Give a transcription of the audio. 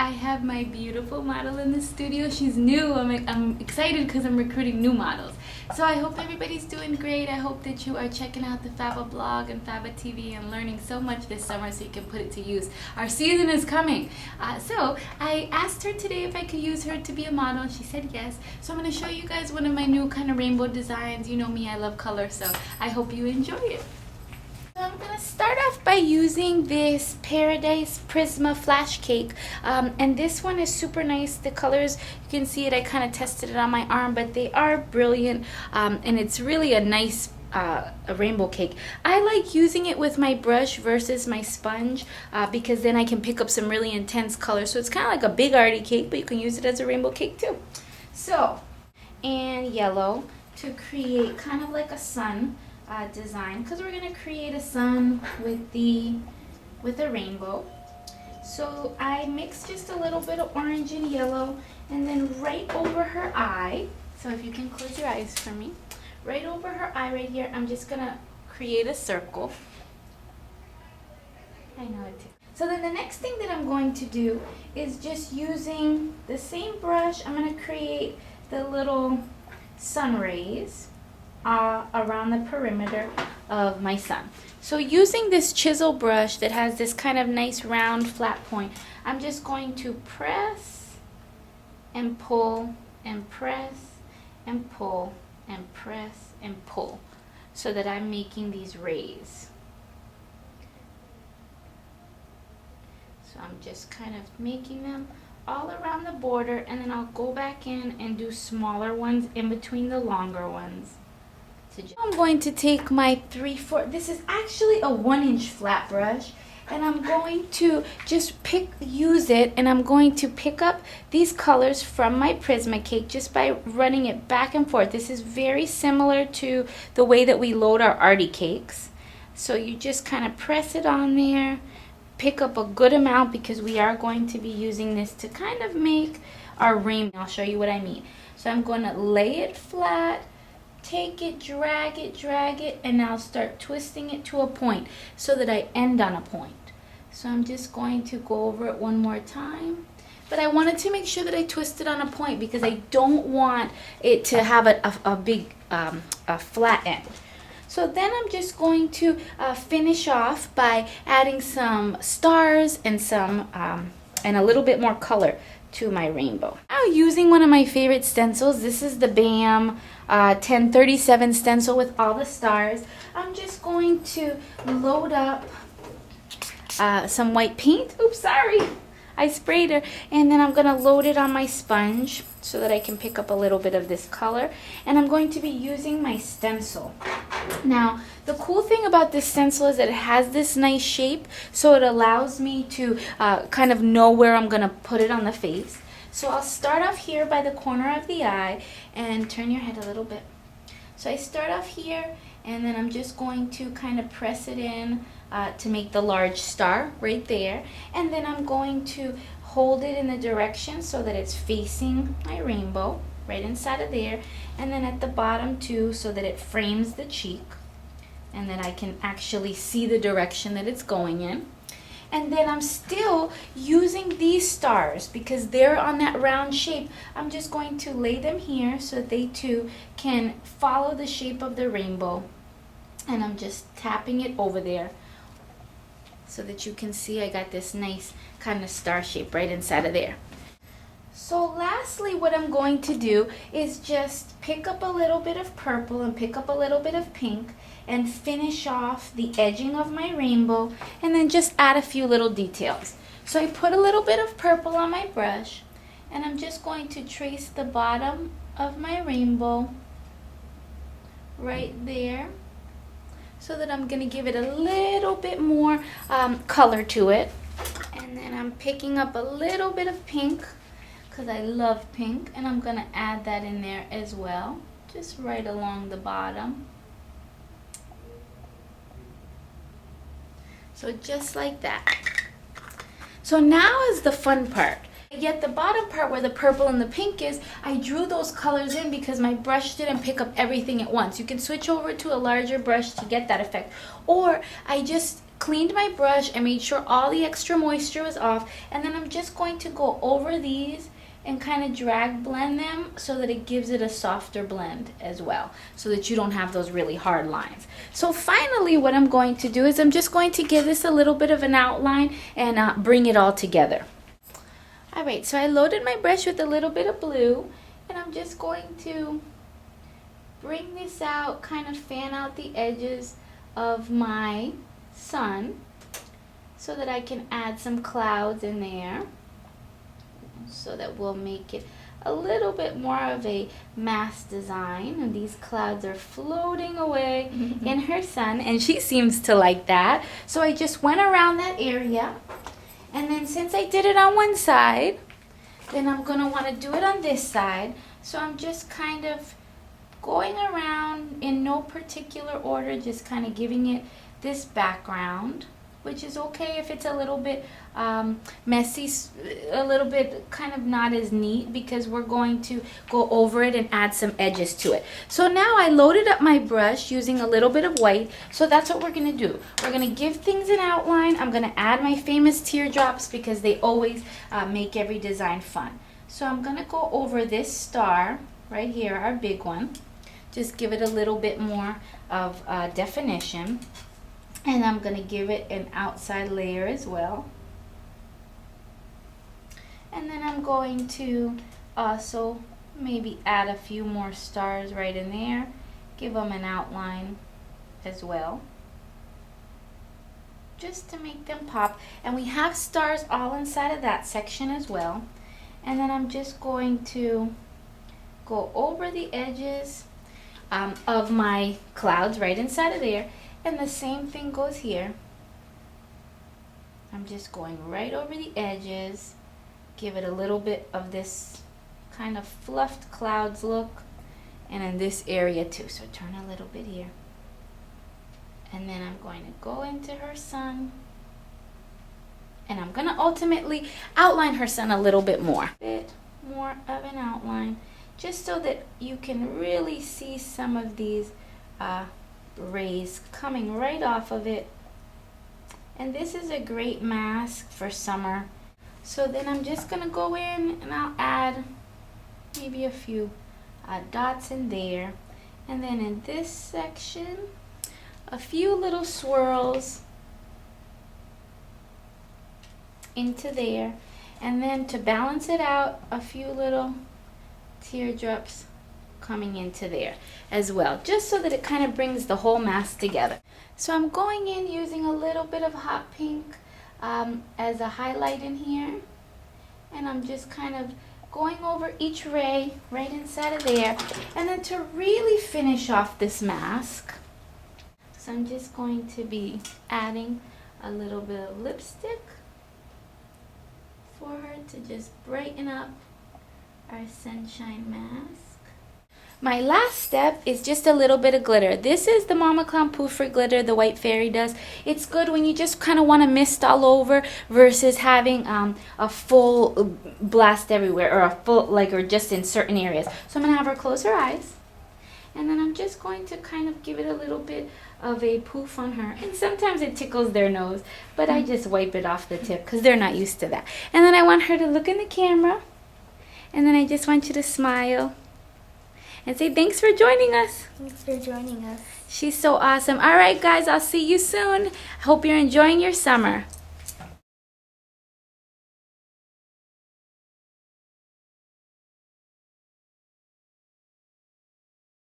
I have my beautiful model in the studio. She's new. I'm excited because I'm recruiting new models. So I hope everybody's doing great. I hope that you are checking out the FABA blog and FABATv and learning so much this summer so you can put it to use. Our season is coming. So I asked her today if I could use her to be a model, and she said yes. So I'm going to show you guys one of my new kind of rainbow designs. You know me, I love color, so I hope you enjoy it. So I'm going to start off by using this Paradise Prisma flash cake, and this one is super nice. The colors, you can see it, I kind of tested it on my arm, but they are brilliant, and it's really a nice a rainbow cake. I like using it with my brush versus my sponge because then I can pick up some really intense colors. So it's kind of like a big arty cake, but you can use it as a rainbow cake too. So, and yellow to create kind of like a sun design, because we're going to create a sun with a rainbow. So I mixed just a little bit of orange and yellow, and then right over her eye, so if you can close your eyes for me, right over her eye right here, I'm just going to create a circle. I know it too. So then the next thing that I'm going to do is just using the same brush, I'm going to create the little sun rays around the perimeter of my sun. So using this chisel brush that has this kind of nice round flat point, I'm just going to press and pull and press and pull and press and pull so that I'm making these rays. So I'm just kind of making them all around the border, and then I'll go back in and do smaller ones in between the longer ones. I'm going to take my 3/4, this is actually a 1-inch flat brush, and I'm going to just use it, and I'm going to pick up these colors from my Prisma cake just by running it back and forth. This is very similar to the way that we load our arty cakes. So you just kind of press it on there, pick up a good amount because we are going to be using this to kind of make our rainbow. I'll show you what I mean. So I'm going to lay it flat, take it, drag it, and now start twisting it to a point so that I end on a point. So I'm just going to go over it one more time. But I wanted to make sure that I twist it on a point because I don't want it to have a big a flat end. So then I'm just going to finish off by adding some stars and and a little bit more color to my rainbow. Now using one of my favorite stencils, this is the BAM 1037 stencil with all the stars. I'm just going to load up some white paint. Oops, sorry, I sprayed her. And then I'm going to load it on my sponge so that I can pick up a little bit of this color. And I'm going to be using my stencil. Now, the cool thing about this stencil is that it has this nice shape, so it allows me to kind of know where I'm going to put it on the face. So I'll start off here by the corner of the eye, and turn your head a little bit. So I start off here, and then I'm just going to kind of press it in to make the large star right there. And then I'm going to hold it in the direction so that it's facing my rainbow right inside of there, and then at the bottom too so that it frames the cheek and that I can actually see the direction that it's going in. And then I'm still using these stars because they're on that round shape. I'm just going to lay them here so that they too can follow the shape of the rainbow, and I'm just tapping it over there so that you can see I got this nice kind of star shape right inside of there. So lastly, what I'm going to do is just pick up a little bit of purple and pick up a little bit of pink and finish off the edging of my rainbow, and then just add a few little details. So I put a little bit of purple on my brush, and I'm just going to trace the bottom of my rainbow right there so that I'm going to give it a little bit more color to it. And then I'm picking up a little bit of pink because I love pink, and I'm going to add that in there as well, just right along the bottom. So just like that. So now is the fun part. Yet the bottom part where the purple and the pink is, I drew those colors in because my brush didn't pick up everything at once. You can switch over to a larger brush to get that effect. Or I just cleaned my brush. I made sure all the extra moisture was off. And then I'm just going to go over these and kind of drag blend them so that it gives it a softer blend as well, so that you don't have those really hard lines. So finally what I'm going to do is I'm just going to give this a little bit of an outline and bring it all together. Alright, so I loaded my brush with a little bit of blue, and I'm just going to bring this out, kind of fan out the edges of my sun so that I can add some clouds in there, so that we'll make it a little bit more of a mass design. And these clouds are floating away in her sun, and she seems to like that. So I just went around that area, and then since I did it on one side, then I'm going to want to do it on this side. So I'm just kind of going around in no particular order, just kind of giving it this background, which is okay if it's a little bit messy, a little bit kind of not as neat, because we're going to go over it and add some edges to it. So now I loaded up my brush using a little bit of white, so that's what we're going to do. We're going to give things an outline. I'm going to add my famous teardrops because they always make every design fun. So I'm going to go over this star right here, our big one, just give it a little bit more of definition. And I'm going to give it an outside layer as well. And then I'm going to also maybe add a few more stars right in there. Give them an outline as well, just to make them pop. And we have stars all inside of that section as well. And then I'm just going to go over the edges of my clouds right inside of there. And the same thing goes here. I'm just going right over the edges, give it a little bit of this kind of fluffed clouds look, and in this area too. So turn a little bit here. And then I'm going to go into her sun, and I'm going to ultimately outline her sun a little bit more. A bit more of an outline, just so that you can really see some of these rays coming right off of it. And this is a great mask for summer. So then I'm just gonna go in and I'll add maybe a few dots in there, and then in this section a few little swirls into there, and then to balance it out, a few little teardrops coming into there as well, just so that it kind of brings the whole mask together. So I'm going in using a little bit of hot pink as a highlight in here, and I'm just kind of going over each ray right inside of there. And then to really finish off this mask, so I'm just going to be adding a little bit of lipstick for her to just brighten up our sunshine mask. My last step is just a little bit of glitter. This is the Mama Clown Poofer glitter the White Fairy does. It's good when you just kind of want to mist all over versus having a full blast everywhere, or a full, or just in certain areas. So I'm going to have her close her eyes, and then I'm just going to kind of give it a little bit of a poof on her. And sometimes it tickles their nose, but I just wipe it off the tip because they're not used to that. And then I want her to look in the camera, and then I just want you to smile and say thanks for joining us. Thanks for joining us. She's so awesome. All right, guys, I'll see you soon. Hope you're enjoying your summer.